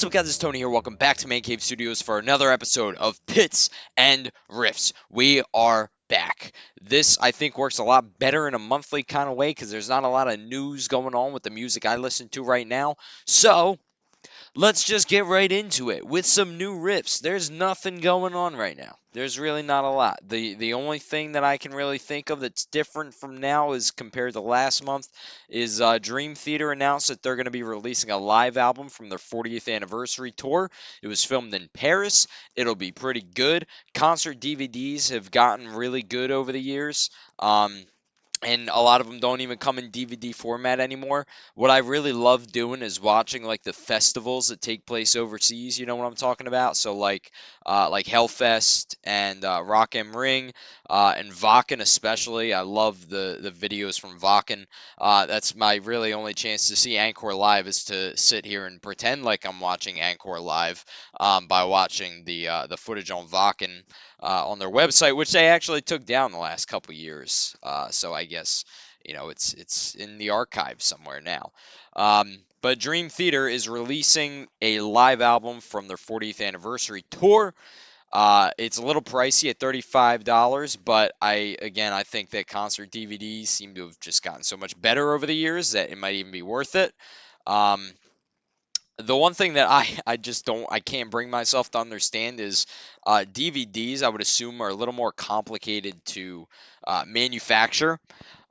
What's up, guys? It's Tony here. Welcome back to Man Cave Studios for another episode of Pits and Riffs. We are back. This, I think, works a lot better in a monthly kind of way because there's not a lot of news going on with the music I listen to right now. So, let's just get right into it with some new riffs. There's nothing going on right now. There's really not a lot. The only thing that I can really think of that's different from now is compared to last month is Dream Theater announced that they're going to be releasing a live album from their 40th anniversary tour. It was filmed in Paris. It'll be pretty good. Concert DVDs have gotten really good over the years. And a lot of them don't even come in DVD format anymore. What I really love doing is watching like the festivals that take place overseas. You know what I'm talking about? So like Hellfest and Rock am Ring and Wacken especially. I love the videos from Wacken. That's my really only chance to see Encore live is to sit here and pretend like I'm watching Encore live by watching the footage on Wacken on their website, which they actually took down the last couple years. So I guess it's in the archive somewhere now. But Dream Theater is releasing a live album from their 40th anniversary tour. It's a little pricey at $35, but I think that concert DVDs seem to have just gotten so much better over the years that it might even be worth it. Um, the one thing that I can't bring myself to understand is DVDs. I would assume are a little more complicated to manufacture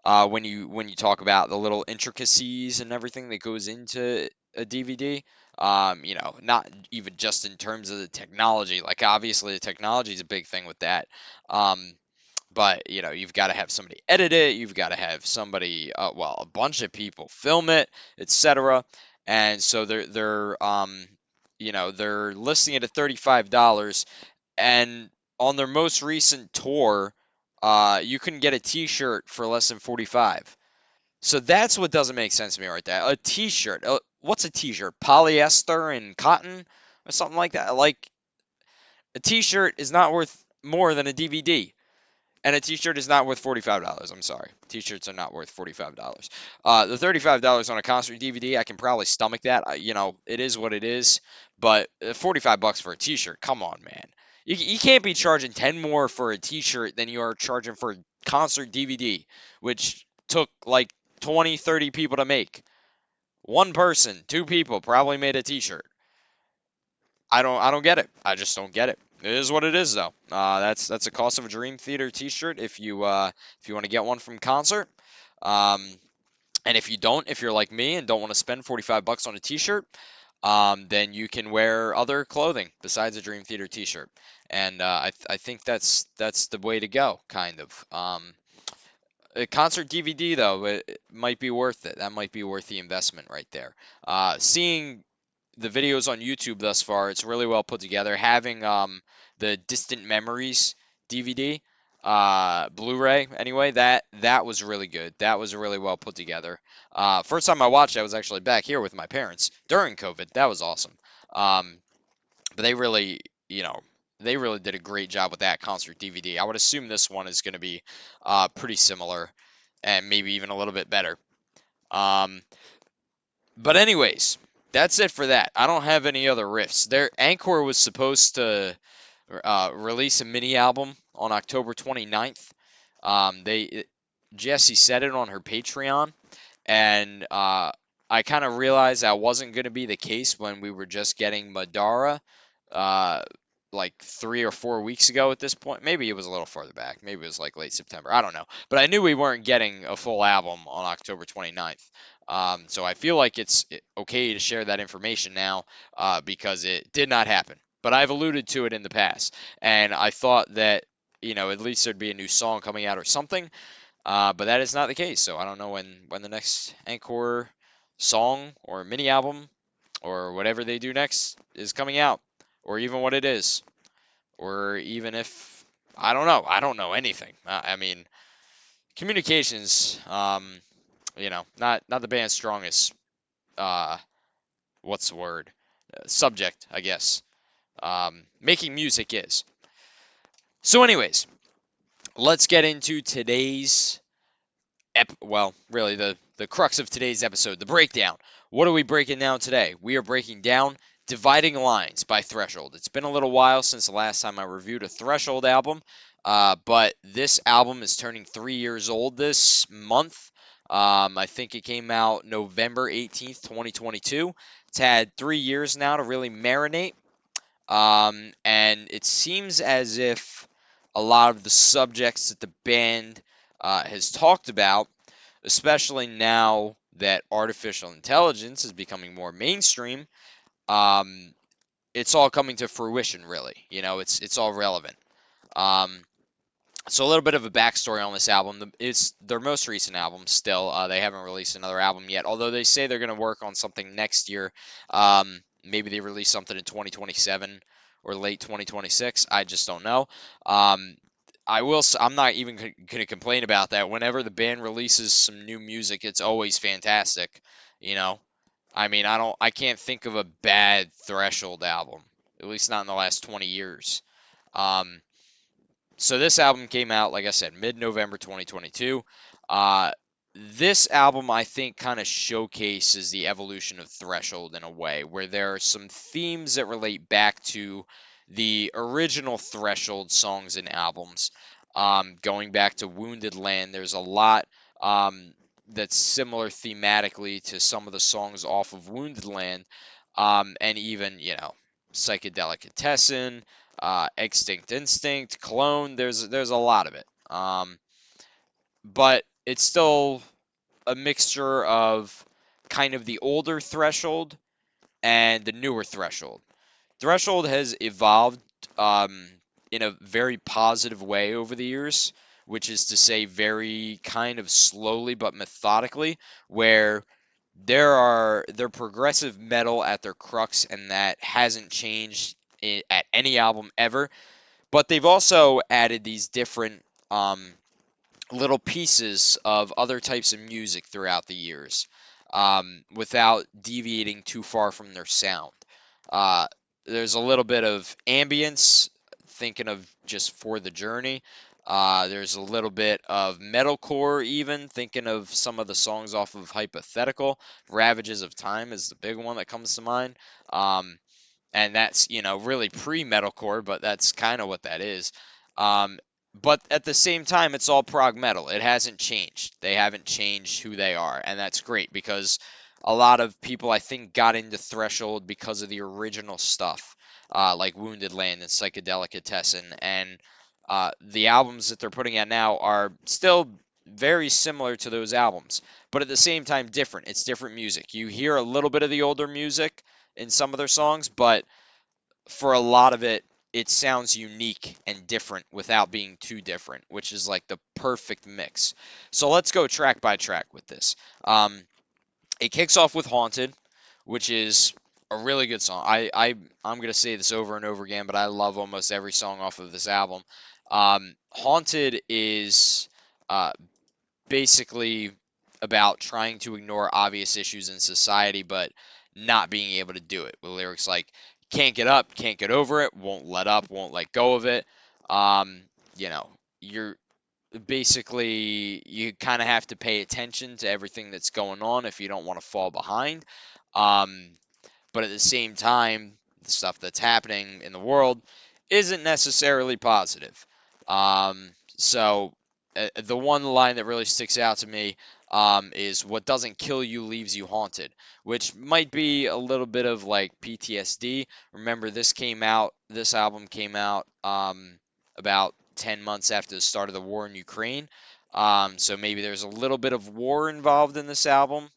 when you talk about the little intricacies and everything that goes into a DVD. Not even just in terms of the technology. Like obviously the technology is a big thing with that. Um, but you've got to have somebody edit it. You've got to have somebody, a bunch of people film it, etc. And so they're listing it at $35. And on their most recent tour, you can get a T-shirt for less than 45. So that's what doesn't make sense to me right there. A T-shirt. What's a T-shirt? Polyester and cotton or something like that. Like a T-shirt is not worth more than a DVD. And a T-shirt is not worth $45. I'm sorry. T-shirts are not worth $45. The $35 on a concert DVD, I can probably stomach that. It is what it is. But $45 for a T-shirt, come on, man. You can't be charging 10 more for a T-shirt than you are charging for a concert DVD, which took like 20, 30 people to make. One person, two people probably made a T-shirt. I don't get it. I just don't get it. It is what it is, though. That's the cost of a Dream Theater T-shirt if you want to get one from concert. Um, and if you don't, if you're like me and don't want to spend 45 bucks on a T-shirt, then you can wear other clothing besides a Dream Theater T-shirt. And I think that's the way to go, kind of. A concert DVD though, it might be worth it. That might be worth the investment right there. Seeing the videos on YouTube thus far, it's really well put together. Having the Distant Memories DVD, Blu-ray anyway, that was really good. That was really well put together. First time I watched it, I was actually back here with my parents during COVID. That was awesome. Um, but they really did a great job with that concert DVD. I would assume this one is going to be pretty similar and maybe even a little bit better. Um, but anyways, that's it for that. I don't have any other riffs. Their Anchor was supposed to release a mini album on October 29th. Jessie said it on her Patreon, and I kind of realized that wasn't going to be the case when we were just getting Madara, uh, like 3 or 4 weeks ago at this point. Maybe it was a little further back. Maybe it was like late September. I don't know. But I knew we weren't getting a full album on October 29th. So I feel like it's okay to share that information now because it did not happen. But I've alluded to it in the past. And I thought that, at least there'd be a new song coming out or something. But that is not the case. So I don't know when the next Encore song or mini album or whatever they do next is coming out, or even what it is, or even if I don't know anything. I mean, communications, not the band's strongest. Uh, what's the word? Subject, I guess. Making music is. So, anyways, let's get into today's really the crux of today's episode, the breakdown. What are we breaking down today? We are breaking down Dividing Lines by Threshold. It's been a little while since the last time I reviewed a Threshold album, but this album is turning 3 years old this month. I think it came out November 18th, 2022. It's had 3 years now to really marinate, and it seems as if a lot of the subjects that the band has talked about, especially now that artificial intelligence is becoming more mainstream, um, it's all coming to fruition, really. It's all relevant. Um, so a little bit of a backstory on this album. It's their most recent album still. They haven't released another album yet, although they say they're going to work on something next year. Maybe they release something in 2027 or late 2026. I just don't know. Um, I'm not even going to complain about that. Whenever the band releases some new music, it's always fantastic. You know, I mean, I can't think of a bad Threshold album, at least not in the last 20 years. Um, so this album came out, like I said, mid-November 2022. Uh, this album, I think, kind of showcases the evolution of Threshold in a way, where there are some themes that relate back to the original Threshold songs and albums. Going back to Wounded Land, there's a lot um, that's similar thematically to some of the songs off of Wounded Land, and even, Psychedelicatessen, Extinct Instinct, Clone. There's a lot of it. But it's still a mixture of kind of the older Threshold and the newer Threshold. Threshold has evolved um, in a very positive way over the years, which is to say, very kind of slowly but methodically, where they're progressive metal at their crux, and that hasn't changed at any album ever. But they've also added these different little pieces of other types of music throughout the years, without deviating too far from their sound. Uh, there's a little bit of ambience, thinking of just For the Journey. There's a little bit of metalcore, even thinking of some of the songs off of Hypothetical. Ravages of Time is the big one that comes to mind. Um, and that's really pre-metalcore, but that's kind of what that is. Um, but at the same time, it's all prog metal. It hasn't changed. They haven't changed who they are, and that's great because a lot of people, I think, got into Threshold because of the original stuff, like Wounded Land and Psychedelicatessen, and the albums that they're putting out now are still very similar to those albums, but at the same time different. It's different music. You hear a little bit of the older music in some of their songs, but for a lot of it, it sounds unique and different without being too different, which is like the perfect mix. So let's go track by track with this. It kicks off with Haunted, which is a really good song. I'm gonna say this over and over again, but I love almost every song off of this album. Haunted is uh, basically about trying to ignore obvious issues in society, but not being able to do it. With lyrics like "can't get up, can't get over it, won't let up, won't let go of it." Um, you're basically you kind of have to pay attention to everything that's going on if you don't want to fall behind. Um, but at the same time, the stuff that's happening in the world isn't necessarily positive. So the one line that really sticks out to me is "What doesn't kill you leaves you haunted," which might be a little bit of like PTSD. Remember, this album came out about 10 months after the start of the war in Ukraine. So maybe there's a little bit of war involved in this album.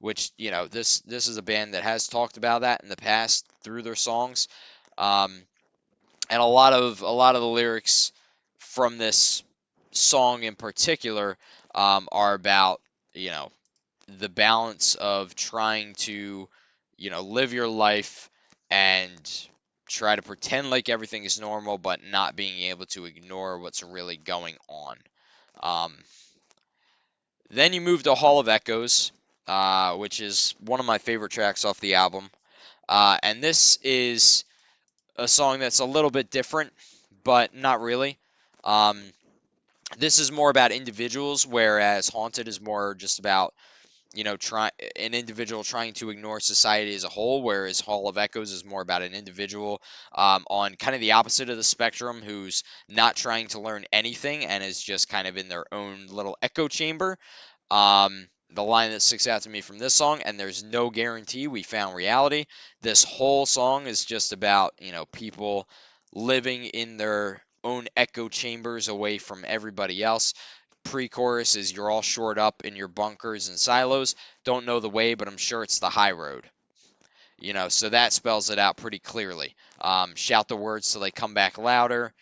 Which this is a band that has talked about that in the past through their songs, um, and a lot of the lyrics from this song in particular are about the balance of trying to live your life and try to pretend like everything is normal, but not being able to ignore what's really going on. Um, then you move to Hall of Echoes, which is one of my favorite tracks off the album. And this is a song that's a little bit different, but not really. This is more about individuals, whereas Haunted is more just about try an individual trying to ignore society as a whole, whereas Hall of Echoes is more about an individual on kind of the opposite of the spectrum who's not trying to learn anything and is just kind of in their own little echo chamber. The line that sticks out to me from this song, and there's no guarantee we found reality. This whole song is just about, people living in their own echo chambers away from everybody else. Pre-chorus is you're all shored up in your bunkers and silos. Don't know the way, but I'm sure it's the high road. So that spells it out pretty clearly. Shout the words so they come back louder,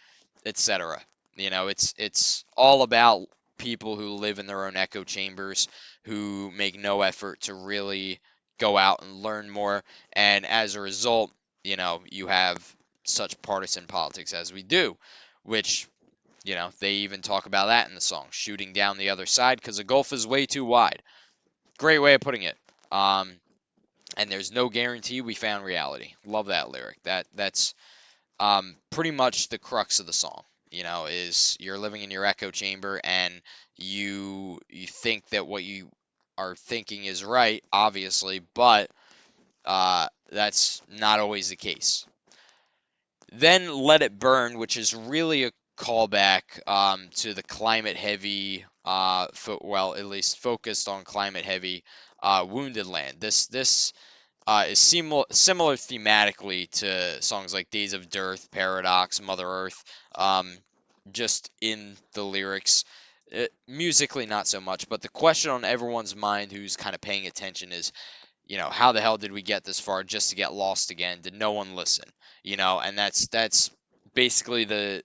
etc. It's all about people who live in their own echo chambers, who make no effort to really go out and learn more, and as a result, you have such partisan politics as we do, which they even talk about that in the song, shooting down the other side because the gulf is way too wide. Great way of putting it. And there's no guarantee we found reality. Love that lyric. That's pretty much the crux of the song. Is you're living in your echo chamber and you think that what you are thinking is right, obviously, but that's not always the case. Then Let It Burn, which is really a callback to the climate heavy, at least focused on climate heavy Wounded Land. This is similar thematically to songs like Days of Dearth, Paradox, Mother Earth, just in the lyrics. Musically, not so much, but the question on everyone's mind who's kind of paying attention is, how the hell did we get this far just to get lost again? Did no one listen? And that's basically the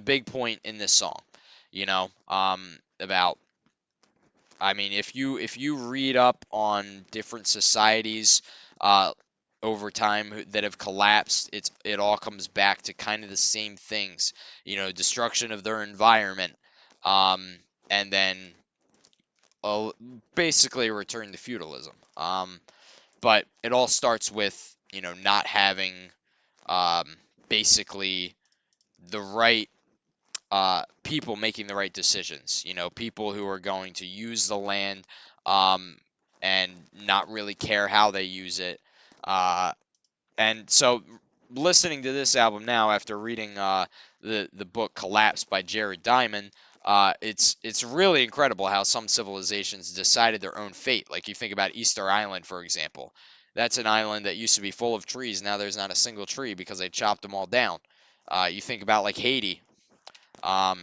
big point in this song. About I mean, if you read up on different societies uh, over time that have collapsed, it all comes back to kind of the same things. Destruction of their environment, um, and then uh, basically a return to feudalism. But it all starts with not having um, basically the right people making the right decisions. People who are going to use the land um, and not really care how they use it. Uh, and so, listening to this album now after reading the book Collapse by Jared Diamond, it's really incredible how some civilizations decided their own fate. Like you think about Easter Island, for example. That's an island that used to be full of trees. Now there's not a single tree because they chopped them all down. You think about like Haiti, um,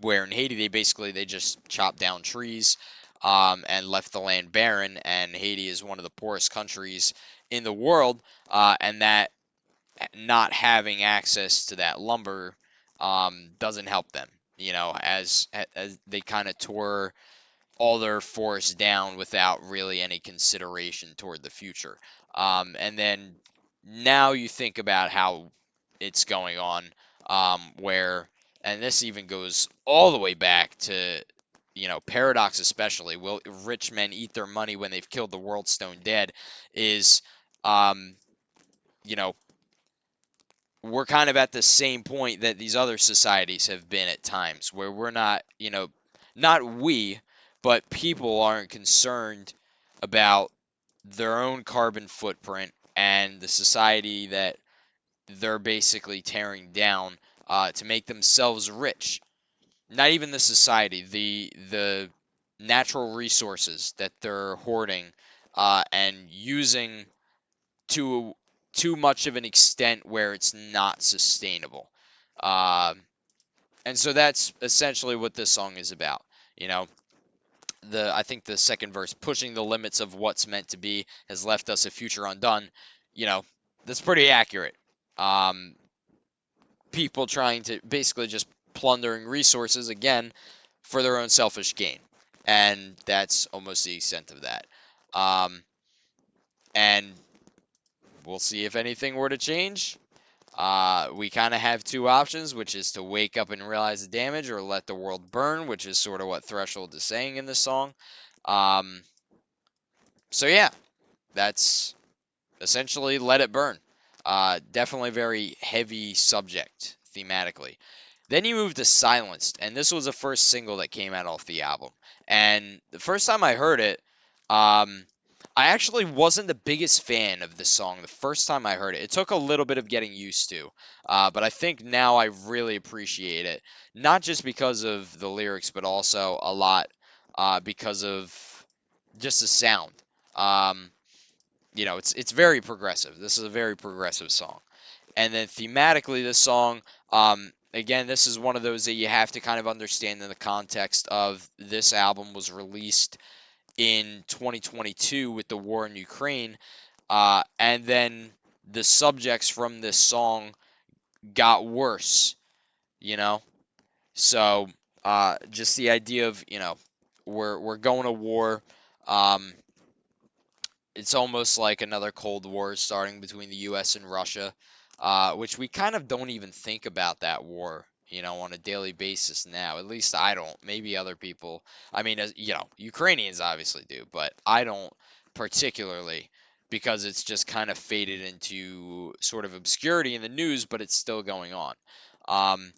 where in Haiti they just chopped down trees and left the land barren. And Haiti is one of the poorest countries in the world, and that not having access to that lumber doesn't help them. As they kind of tore all their forests down without really any consideration toward the future. And then now you think about how it's going on, where, and this even goes all the way back to, Paradox especially, will rich men eat their money when they've killed the world's stone dead, is, um, you know, we're kind of at the same point that these other societies have been at times, where we're not, not we, but people aren't concerned about their own carbon footprint and the society that they're basically tearing down to make themselves rich. Not even the society, the natural resources that they're hoarding and using to too much of an extent where it's not sustainable. Um, and so that's essentially what this song is about. You know, I think the second verse, pushing the limits of what's meant to be, has left us a future undone. That's pretty accurate. Um, People trying to basically just plundering resources again for their own selfish gain, and that's almost the extent of that. Um, and we'll see if anything were to change. We kind of have two options, which is to wake up and realize the damage, or let the world burn, which is sort of what Threshold is saying in this song. Um, so yeah, that's essentially Let It Burn. Definitely very heavy subject thematically. Then you move to Silenced, and this was the first single that came out off the album. And the first time I heard it, um, I actually wasn't the biggest fan of this song the first time I heard it. It took a little bit of getting used to, but I think now I really appreciate it. Not just because of the lyrics, but also a lot because of just the sound. Um, it's very progressive. This is a very progressive song. And then thematically, this song, again, this is one of those that you have to kind of understand in the context of this album was released in 2022 with the war in Ukraine, and then the subjects from this song got worse, you know. So just the idea of we're going to war. Um, it's almost like another Cold War starting between the U.S. and Russia, which we kind of don't even think about that war, on a daily basis now. At least I don't. Maybe other people, I mean, Ukrainians obviously do, but I don't particularly because it's just kind of faded into sort of obscurity in the news, but it's still going on. Um,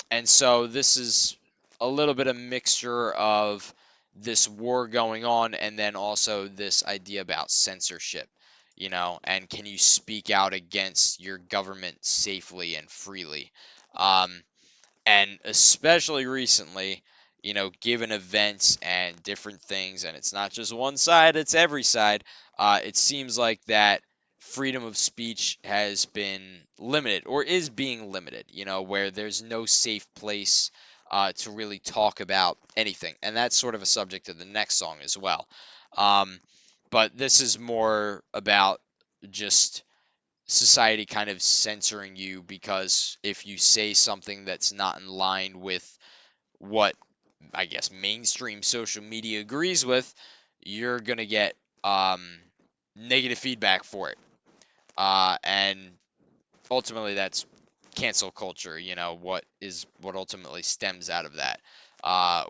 and so this is a little bit of mixture of this war going on and then also this idea about censorship, and can you speak out against your government safely and freely? Um, and especially recently, given events and different things, and it's not just one side, it's every side, it seems like that freedom of speech has been limited or is being limited, where there's no safe place to really talk about anything. And that's sort of a subject of the next song as well. Um, but this is more about just society kind of censoring you because if you say something that's not in line with what I guess mainstream social media agrees with, you're gonna get um, negative feedback for it, and ultimately that's cancel culture. What ultimately stems out of that,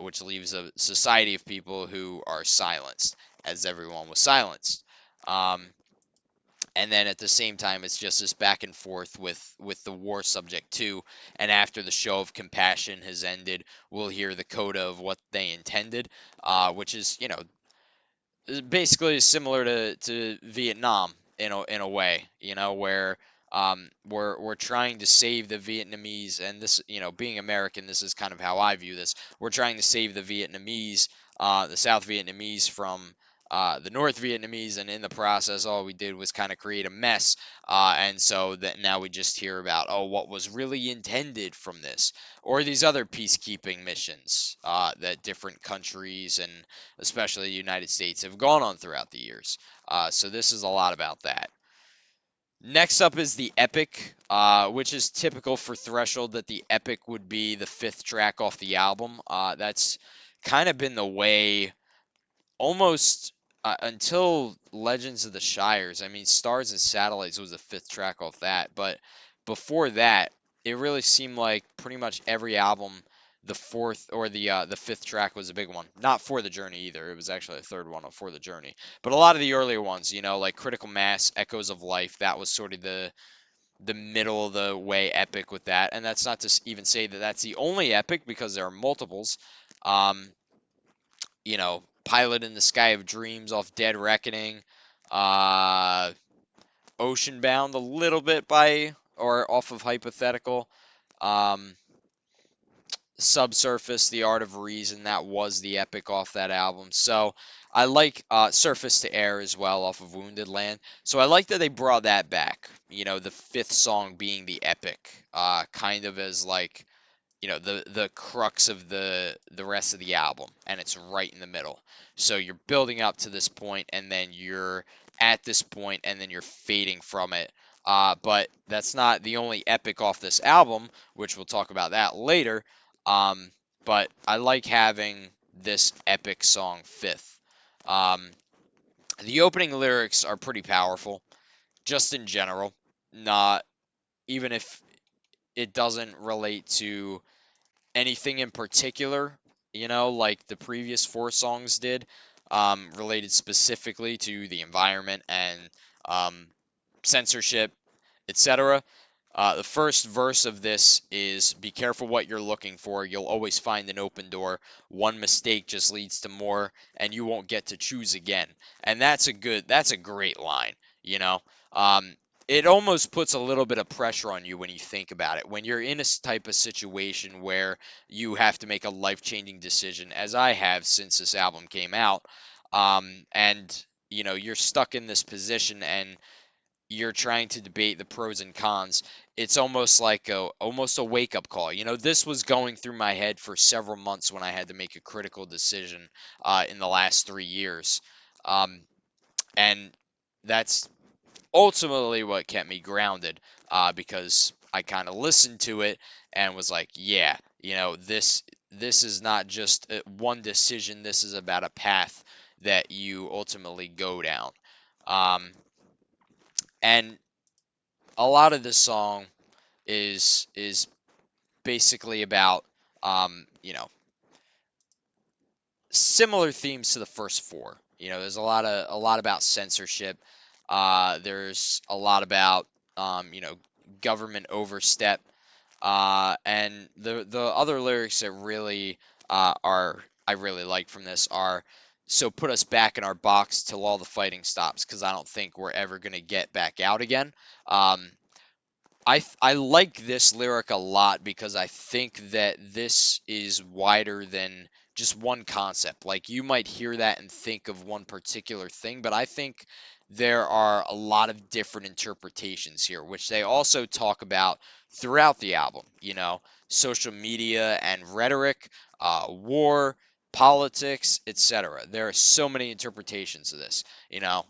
which leaves a society of people who are silenced, as everyone was silenced. Um, and then at the same time it's just this back and forth with the war subject too, and after the show of compassion has ended we'll hear the coda of what they intended, which is basically similar to Vietnam in a way, where we're trying to save the Vietnamese, and this, being American, this is kind of how I view this. We're trying to save the Vietnamese, the South Vietnamese from the North Vietnamese, and in the process, all we did was kind of create a mess. And so that now we just hear about, oh, what was really intended from this, or these other peacekeeping missions that different countries and especially the United States, have gone on throughout the years. So this is a lot about that. Next up is the Epic, which is typical for Threshold that the Epic would be the fifth track off the album. That's kind of been the way almost until Legends of the Shires. I mean, Stars and Satellites was the fifth track off that, but before that, it really seemed like pretty much every album, the fourth or the fifth track was a big one. Not For the Journey either. It was actually the third one For the Journey. But a lot of the earlier ones, like Critical Mass, Echoes of Life, that was sort of the middle of the way epic with that. And that's not to even say that that's the only epic because there are multiples. Um, Pilot in the Sky of Dreams off Dead Reckoning, uh, Ocean Bound a little bit by or off of Hypothetical, um, Subsurface, The Art of Reason, that was the epic off that album. So I like Surface to Air as well off of Wounded Land. So I like that they brought that back. The fifth song being the epic, kind of as like the crux of the rest of the album, and it's right in the middle. So you're building up to this point and then you're at this point and then you're fading from it, but that's not the only epic off this album, which we'll talk about that later. um, but I like having this epic song fifth. um, the opening lyrics are pretty powerful just in general, not even if it doesn't relate to anything in particular, like the previous four songs did, related specifically to the environment and um, censorship, etc. The first verse of this is be careful what you're looking for. You'll always find an open door. One mistake just leads to more, and you won't get to choose again. And that's a great line, you know. Um, it almost puts a little bit of pressure on you when you think about it. When you're in a type of situation where you have to make a life-changing decision, as I have since this album came out, and you're stuck in this position and you're trying to debate the pros and cons. It's almost like a wake up call. This was going through my head for several months when I had to make a critical decision in the last 3 years, um, and that's ultimately what kept me grounded, because I kind of listened to it and was like, yeah, this is not just one decision. This is about a path that you ultimately go down. Um, and a lot of this song is basically about similar themes to the first four. There's a lot about censorship. There's a lot about government overstep. And the other lyrics that really are I really like from this are, so put us back in our box till all the fighting stops, because I don't think we're ever gonna get back out again. Um, I like this lyric a lot because I think that this is wider than just one concept. Like, you might hear that and think of one particular thing, but I think there are a lot of different interpretations here, which they also talk about throughout the album. Social media and rhetoric, war, politics, etc. There are so many interpretations of this.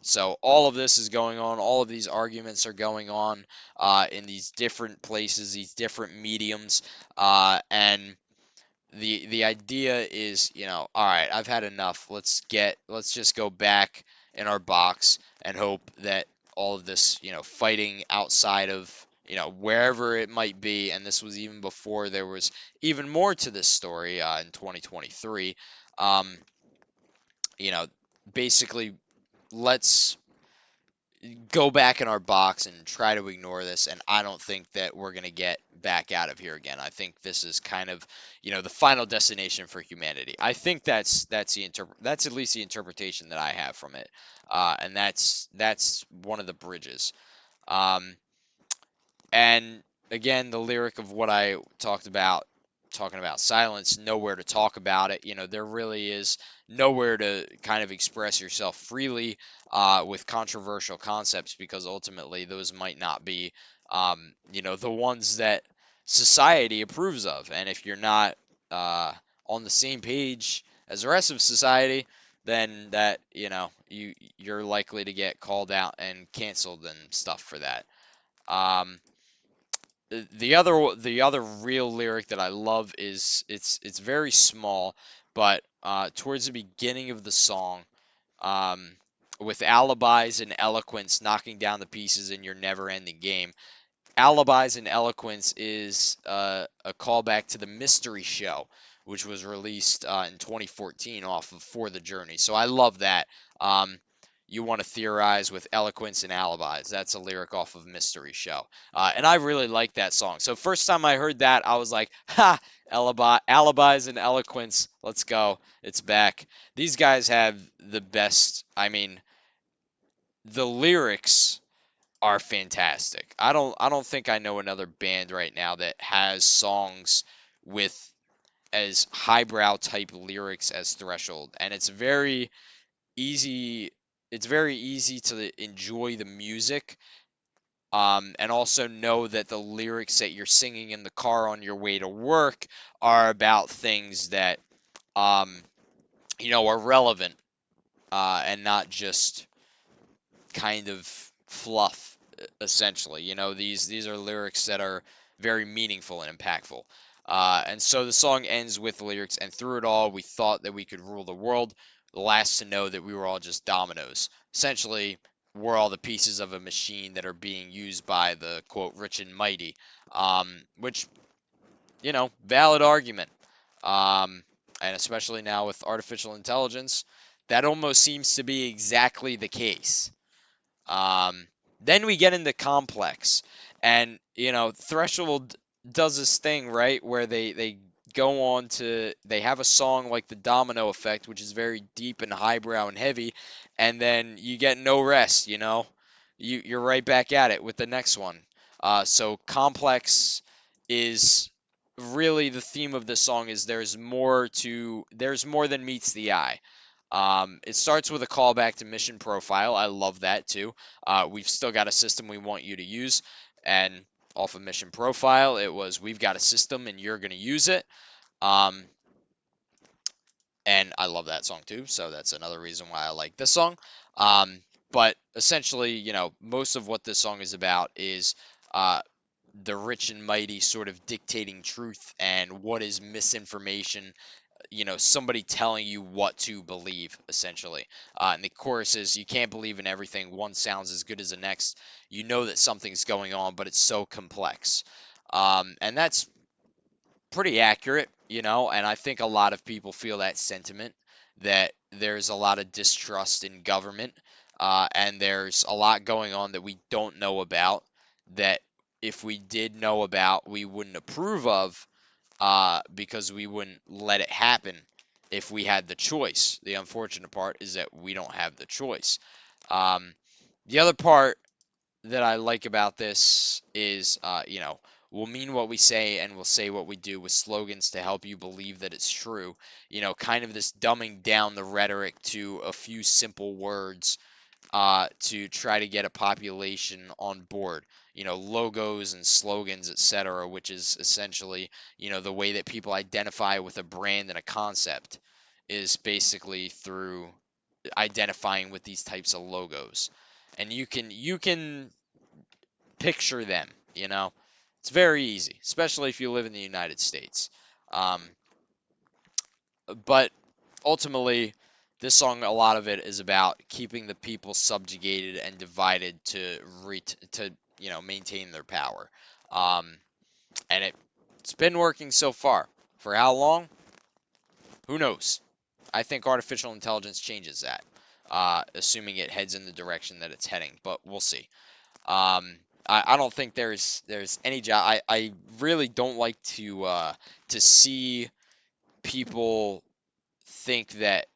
So all of this is going on. All of these arguments are going on in these different places, these different mediums, and the idea is, all right, I've had enough. Let's just go back in our box and hope that all of this, fighting outside of, wherever it might be, and this was even before there was even more to this story in 2023. Um, you know, Basically, let's go back in our box and try to ignore this, and I don't think that we're going to get back out of here again. I think this is kind of, the final destination for humanity. I think that's at least the interpretation that I have from it. And that's one of the bridges. Um, and again, the lyric of what I talked about, talking about silence, nowhere to talk about it. There really is nowhere to kind of express yourself freely with controversial concepts, because ultimately those might not be, the ones that society approves of. And if you're not on the same page as the rest of society, then that, you're likely to get called out and canceled and stuff for that. Um, the other real lyric that I love is, it's very small, but towards the beginning of the song, um, with alibis and eloquence knocking down the pieces in your never-ending game. Alibis and Eloquence is a callback to the Mystery Show, which was released in 2014 off of For the Journey. So I love that. Um, you want to theorize with eloquence and alibis. That's a lyric off of Mystery Show. And I really like that song. So first time I heard that, I was like, ha, alibis and eloquence. Let's go. It's back. These guys have the best. I mean, the lyrics are fantastic. I don't think I know another band right now that has songs with as highbrow type lyrics as Threshold, and easy it's very easy to enjoy the music, and also know that the lyrics that you're singing in the car on your way to work are about things that um are relevant, and not just kind of fluff, essentially. These are lyrics that are very meaningful and impactful. And so the song ends with the lyrics, and through it all, we thought that we could rule the world, the last to know that we were all just dominoes. Essentially, we're all the pieces of a machine that are being used by the, quote, rich and mighty, which, valid argument. Um, and especially now with artificial intelligence, that almost seems to be exactly the case. Um, Then we get into Complex, and Threshold does this thing, right, where they go on to they have a song like the Domino Effect, which is very deep and highbrow and heavy, and then you get No Rest. You're right back at it with the next one. So Complex is really the theme of this song is there's more than meets the eye. It starts with a callback to Mission Profile. I love that too. We've still got a system we want you to use, and off of Mission Profile, it was we've got a system and you're going to use it. Um, and I love that song too, so that's another reason why I like this song. Um, but essentially, most of what this song is about is uh, the rich and mighty sort of dictating truth and what is misinformation, somebody telling you what to believe, essentially. And the chorus is, you can't believe in everything. One sounds as good as the next. You know that something's going on, but it's so complex. And that's pretty accurate, and I think a lot of people feel that sentiment that there's a lot of distrust in government, and there's a lot going on that we don't know about, that if we did know about, we wouldn't approve of, because we wouldn't let it happen if we had the choice. The unfortunate part is that we don't have the choice. Um, the other part that I like about this is, we'll mean what we say and we'll say what we do with slogans to help you believe that it's true. Kind of this dumbing down the rhetoric to a few simple words, to try to get a population on board. Logos and slogans, etc., which is essentially, the way that people identify with a brand and a concept is basically through identifying with these types of logos. And you can picture them, It's very easy, especially if you live in the United States. Um, but ultimately, this song, a lot of it is about keeping the people subjugated and divided to maintain their power. Um, and it's been working so far. For how long? Who knows? I think artificial intelligence changes that, assuming it heads in the direction that it's heading. But we'll see. Um, I don't think there's any job. I really don't like to see people think that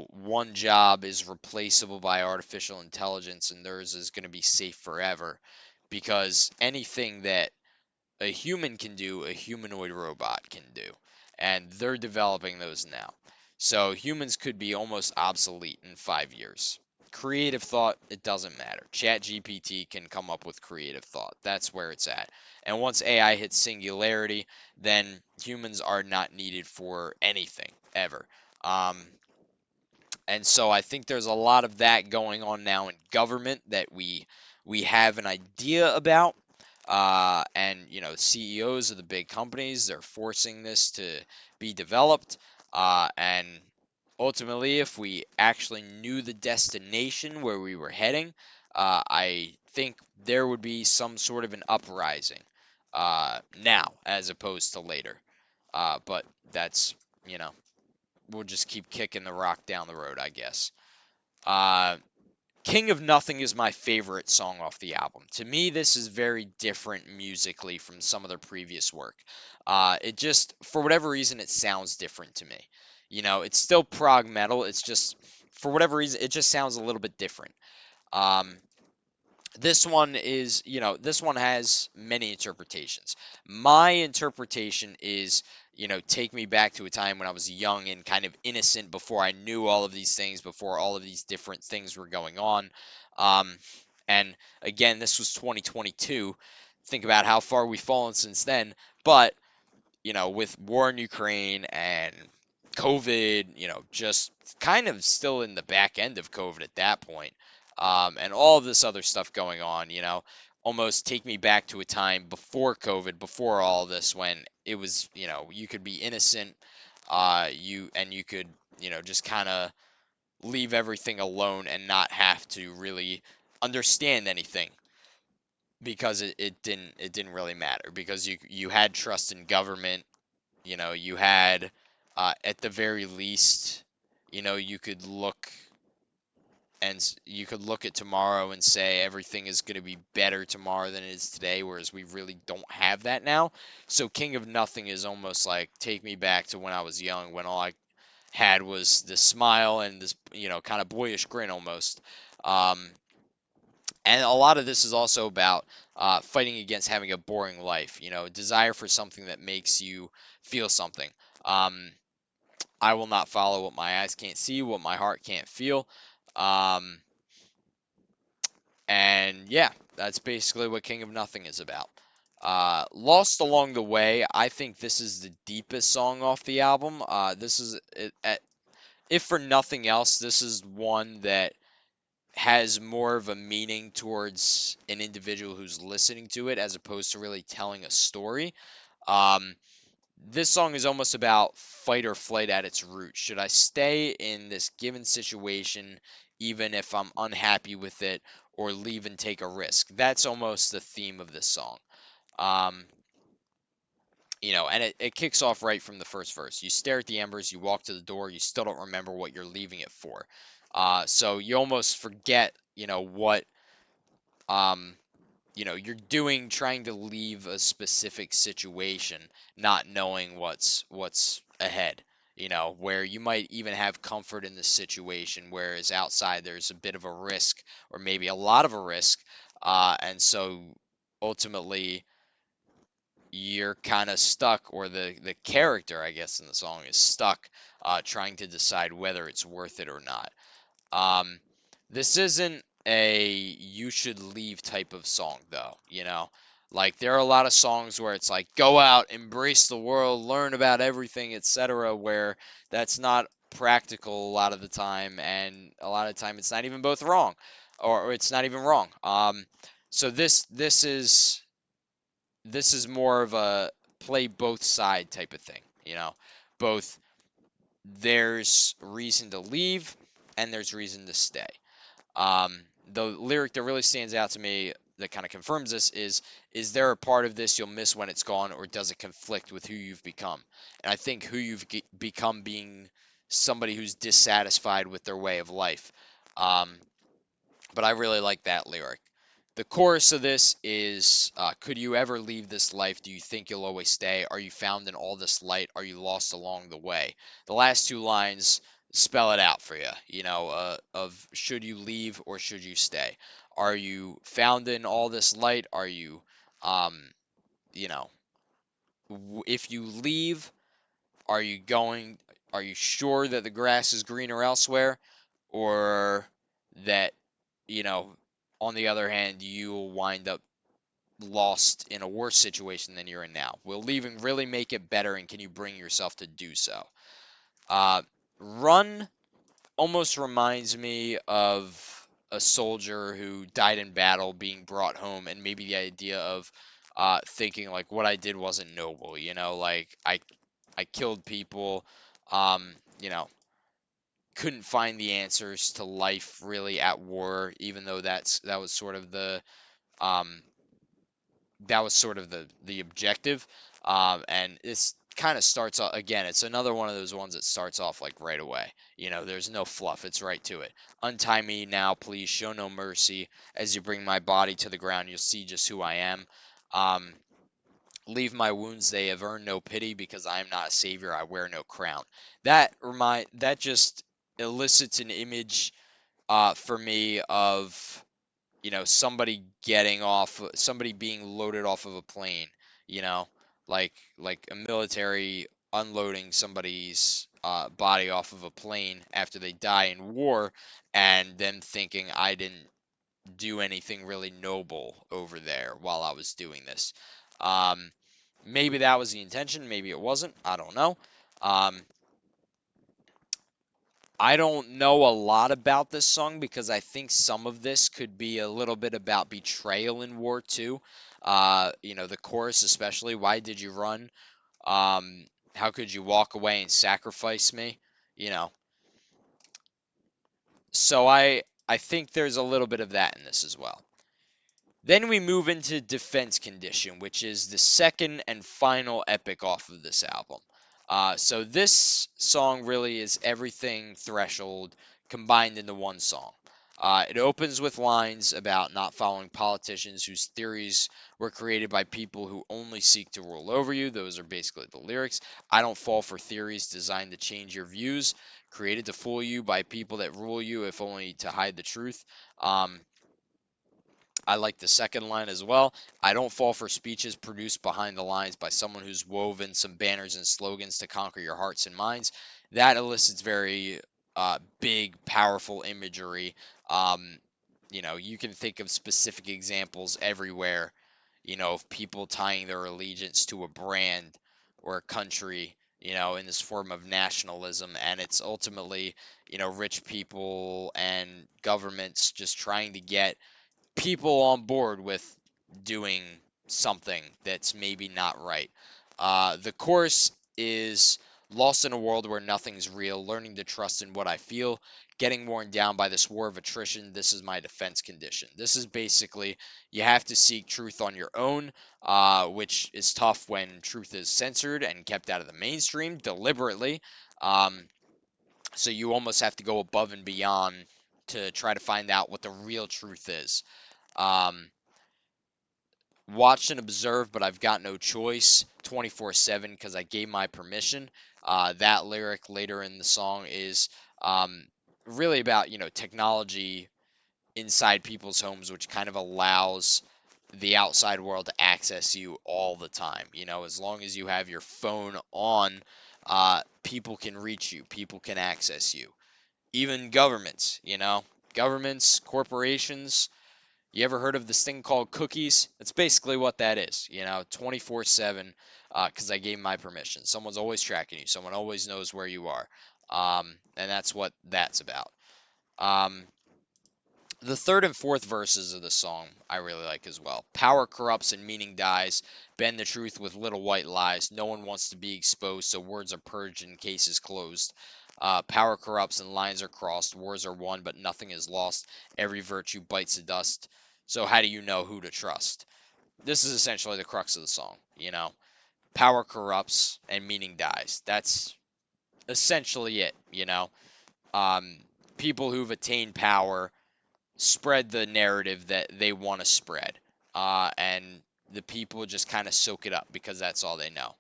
one job is replaceable by artificial intelligence and theirs is going to be safe forever, because anything that a human can do, a humanoid robot can do, and they're developing those now. So humans could be almost obsolete in 5 years. Creative thought, it doesn't matter. ChatGPT can come up with creative thought. That's where it's at. And once AI hits singularity, then humans are not needed for anything ever. Um, and so I think there's a lot of that going on now in government that we have an idea about. And CEOs of the big companies, they're forcing this to be developed. And ultimately, if we actually knew the destination where we were heading, I think there would be some sort of an uprising, now as opposed to later. But that's, you know, we'll just keep kicking the rock down the road, I guess. Uh, King of Nothing is my favorite song off the album. To me, this is very different musically from some of their previous work. It just, for whatever reason, it sounds different to me. It's still prog metal. It's just, for whatever reason, it just sounds a little bit different. Um, this one has many interpretations. My interpretation is, take me back to a time when I was young and kind of innocent before I knew all of these things, before all of these different things were going on. Um, and again, this was 2022. Think about how far we've fallen since then. But with war in Ukraine and COVID, just kind of still in the back end of COVID at that point, and all of this other stuff going on, almost take me back to a time before COVID, before all this, when it was, you could be innocent, you could, just kind of leave everything alone and not have to really understand anything, because it didn't really matter, because you had trust in government. You had, at the very least, you could look and you could look at tomorrow and say everything is going to be better tomorrow than it is today, whereas we really don't have that now. So King of Nothing is almost like take me back to when I was young, when all I had was this smile and this, kind of boyish grin almost. Um, and a lot of this is also about fighting against having a boring life, desire for something that makes you feel something. Um, I will not follow what my eyes can't see, what my heart can't feel. Um, And yeah, that's basically what King of Nothing is about. Lost Along the Way, I think this is the deepest song off the album. This is, if for nothing else, this is one that has more of a meaning towards an individual who's listening to it as opposed to really telling a story. Um, this song is almost about fight or flight at its root. Should I stay in this given situation even if I'm unhappy with it, or leave and take a risk? That's almost the theme of this song. Um, and it kicks off right from the first verse. You stare at the embers, you walk to the door, you still don't remember what you're leaving it for. So you almost forget, what um, you're doing, trying to leave a specific situation, not knowing what's ahead, where you might even have comfort in the situation, whereas outside there's a bit of a risk, or maybe a lot of a risk. And so ultimately you're kind of stuck, or the character, I guess, in the song is stuck, trying to decide whether it's worth it or not. um, this isn't a you should leave type of song, though, Like, there are a lot of songs where it's like, go out, embrace the world, learn about everything, etc., where that's not practical a lot of the time, and a lot of the time it's not even both wrong, or it's not even wrong. So this is more of a play both side type of thing, Both there's reason to leave and there's reason to stay. The lyric that really stands out to me that kind of confirms this is there a part of this you'll miss when it's gone, or does it conflict with who you've become? And I think who you've become being somebody who's dissatisfied with their way of life. Um, but I really like that lyric. The chorus of this is, could you ever leave this life? Do you think you'll always stay? Are you found in all this light? Are you lost along the way? The last two lines spell it out for you, of should you leave or should you stay? Are you found in all this light? Are you, um, you know, if you leave, are you going, are you sure that the grass is greener elsewhere? Or that, you know, on the other hand, you'll wind up lost in a worse situation than you're in now? Will leaving really make it better, and can you bring yourself to do so? Uh, Run almost reminds me of a soldier who died in battle being brought home, and maybe the idea of thinking like what I did wasn't noble, like I killed people, um, you know, couldn't find the answers to life really at war, even though that was sort of um, the objective. And it's kind of starts off again. It's another one of those ones that starts off like right away. There's no fluff. It's right to it. Untie me now, please. Show no mercy. As you bring my body to the ground, you'll see just who I am. Um, Leave my wounds. They have earned no pity, because I am not a savior. I wear no crown. That just elicits an image for me of somebody being loaded off of a plane, you know, like a military unloading somebody's body off of a plane after they die in war, and them thinking I didn't do anything really noble over there while I was doing this. Um, Maybe that was the intention, maybe it wasn't. I don't know. Um, I don't know a lot about this song, because I think some of this could be a little bit about betrayal in war too. The chorus especially, why did you run? How could you walk away and sacrifice me? You know. So I think there's a little bit of that in this as well. Then we move into Defense Condition, which is the second and final epic off of this album. So this song really is everything Threshold combined into one song. It opens with lines about not following politicians whose theories were created by people who only seek to rule over you. Those are basically the lyrics. I don't fall for theories designed to change your views, created to fool you by people that rule you, if only to hide the truth. Um, I like the second line as well. I don't fall for speeches produced behind the lines by someone who's woven some banners and slogans to conquer your hearts and minds. That elicits very big, powerful imagery. Um, you can think of specific examples everywhere, of people tying their allegiance to a brand or a country, in this form of nationalism. And it's ultimately, rich people and governments just trying to get people on board with doing something that's maybe not right. The course is lost in a world where nothing's real, learning to trust in what I feel, getting worn down by this war of attrition. This is my defense condition. This is basically you have to seek truth on your own, which is tough when truth is censored and kept out of the mainstream deliberately. Um, so you almost have to go above and beyond to try to find out what the real truth is. Um, Watch and observe, but I've got no choice 24/7 because I gave my permission. That lyric later in the song is um, really about, technology inside people's homes, which kind of allows the outside world to access you all the time. As long as you have your phone on, people can reach you, people can access you. Even governments, governments, corporations, you ever heard of this thing called cookies? That's basically what that is, 24/7, because I gave my permission. Someone's always tracking you. Someone always knows where you are. And that's what that's about. Um, the third and fourth verses of the song I really like as well. Power corrupts and meaning dies. Bend the truth with little white lies. No one wants to be exposed, so words are purged and cases closed. Power corrupts and lines are crossed. Wars are won, but nothing is lost. Every virtue bites the dust. So how do you know who to trust? This is essentially the crux of the song. Power corrupts and meaning dies. That's essentially it. Um, People who've attained power spread the narrative that they want to spread. And the people just kind of soak it up because that's all they know.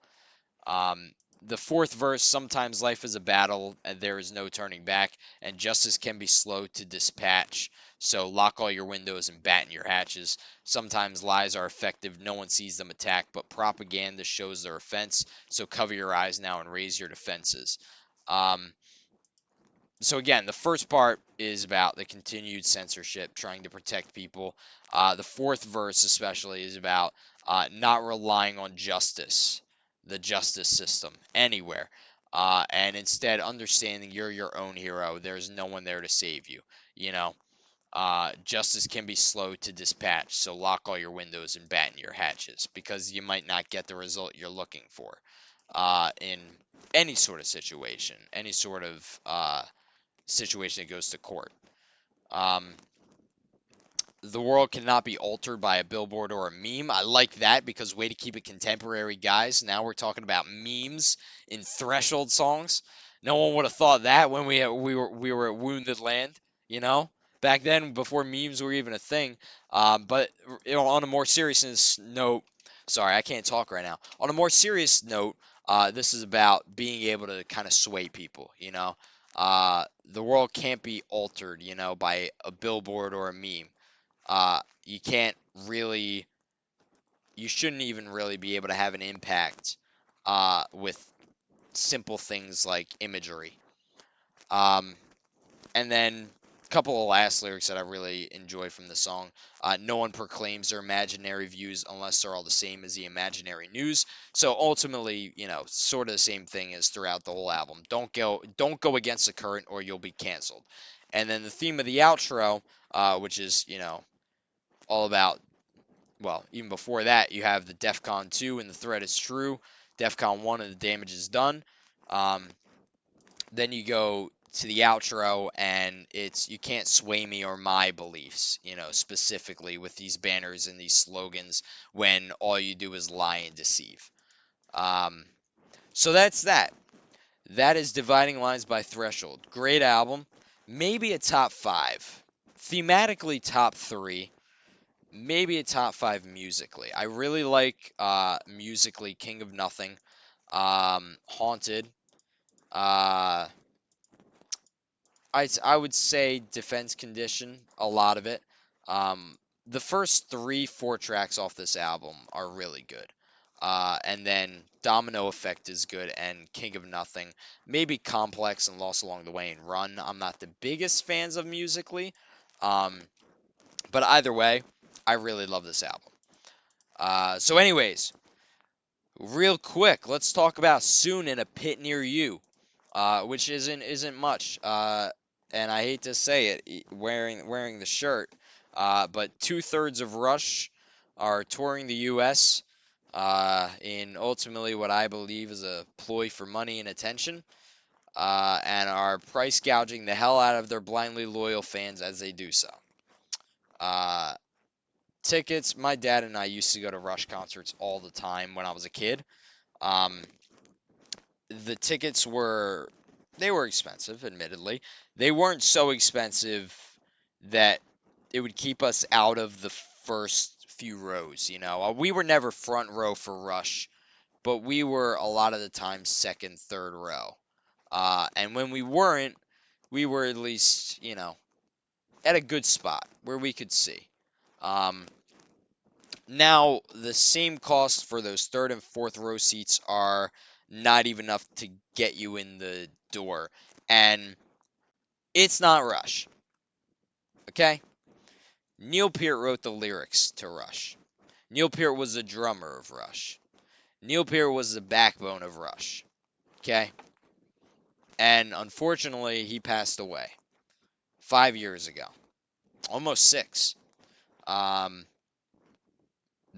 Um, the fourth verse, sometimes life is a battle and there is no turning back, and justice can be slow to dispatch. So lock all your windows and batten your hatches. Sometimes lies are effective, no one sees them attack, but propaganda shows their offense. So cover your eyes now and raise your defenses. Um, so again, the first part is about the continued censorship, trying to protect people. The fourth verse, especially, is about not relying on justice, the justice system, anywhere, and instead understanding you're your own hero. There's no one there to save you. You know, Justice can be slow to dispatch, so lock all your windows and batten your hatches because you might not get the result you're looking for in any sort of situation, any sort of situation that goes to court. Um, the world cannot be altered by a billboard or a meme. I like that because way to keep it contemporary, guys. Now we're talking about memes in threshold songs. No one would have thought that when we were at Wounded Land, you know, back then before memes were even a thing. But on a more serious note, sorry, I can't talk right now. On a more serious note, this is about being able to kind of sway people. The world can't be altered, by a billboard or a meme. You can't really, you shouldn't even really be able to have an impact with simple things like imagery. Um, and then a couple of last lyrics that I really enjoy from the song. No one proclaims their imaginary views unless they're all the same as the imaginary news. So ultimately, sort of the same thing as throughout the whole album. Don't go against the current or you'll be canceled. And then the theme of the outro, which is, all about, well, even before that, you have the DEFCON 2 and the threat is true, DEFCON 1 and the damage is done. Um, then you go to the outro and it's you can't sway me or my beliefs, specifically with these banners and these slogans when all you do is lie and deceive. Um, so that's that. That is Dividing Lines by Threshold. Great album. Maybe a top five thematically top 3, maybe a top 5 musically. I really like musically King of Nothing, Haunted. Uh, I would say Defense Condition, a lot of it. Um, the first 3, 4 tracks off this album are really good. And then Domino Effect is good, and King of Nothing. Maybe Complex and Lost Along the Way and Run. I'm not the biggest fans of musically. Um, but either way, I really love this album. So anyways, real quick, let's talk about Soon in a Pit Near You, which isn't much. And I hate to say it, wearing the shirt, but 2/3 of Rush are touring the U.S. In ultimately what I believe is a ploy for money and attention, and are price gouging the hell out of their blindly loyal fans as they do so. Uh, Tickets, my dad and I used to go to Rush concerts all the time when I was a kid. Um, the tickets were expensive, admittedly. They weren't so expensive that it would keep us out of the first few rows, you know. We were never front row for Rush, but we were a lot of the time second, third row. And when we weren't, we were at least, you know, at a good spot where we could see. Um, Now, the same cost for those third and fourth row seats are not even enough to get you in the door. And it's not Rush, okay? Neil Peart wrote the lyrics to Rush. Neil Peart was the drummer of Rush. Neil Peart was the backbone of Rush, okay? And unfortunately, he passed away 5 years ago, almost 6. Um,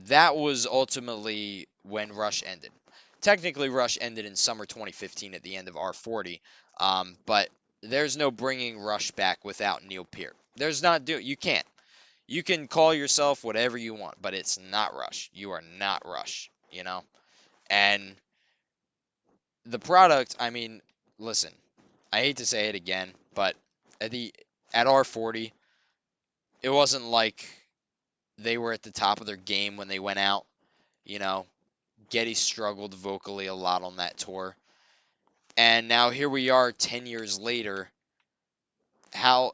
that was ultimately when Rush ended. Technically, Rush ended in summer 2015 at the end of R40, but there's no bringing Rush back without Neil Peart. There's not you can't. You can call yourself whatever you want, but it's not Rush. You are not Rush, you know? And the product, I mean, listen, I hate to say it again, but at the at R40, it wasn't like they were at the top of their game when they went out, you know. Geddy struggled vocally a lot on that tour. And now here we are 10 years later. How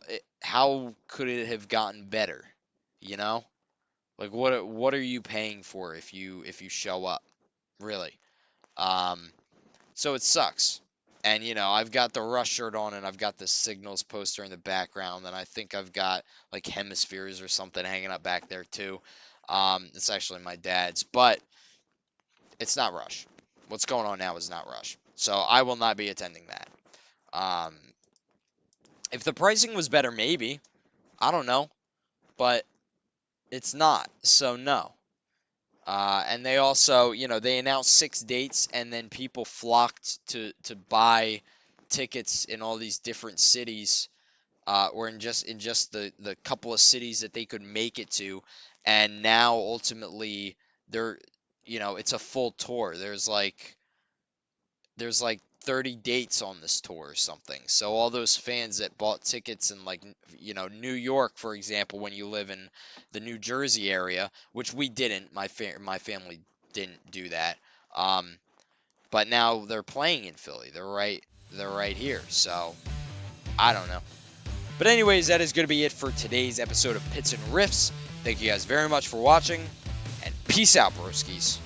could it have gotten better? You know? Like what are you paying for if you show up? Really? Um so it sucks. And I've got the Rush shirt on and I've got the Signals poster in the background and I think I've got like Hemispheres or something hanging up back there too. It's actually my dad's, but it's not Rush. What's going on now is not Rush. So I will not be attending that. Um, if the pricing was better, maybe. I don't know. But it's not. So no. And they also, they announced 6 dates and then people flocked to buy tickets in all these different cities, or in just the couple of cities that they could make it to. And now ultimately they're, it's a full tour. There's like 30 dates on this tour or something. So all those fans that bought tickets in like New York, for example, when you live in the New Jersey area, which we didn't, my family didn't do that. Um, but now they're playing in Philly. They're right here. So I don't know. But anyways, that is going to be it for today's episode of Pits and Riffs. Thank you guys very much for watching, and peace out, broskies.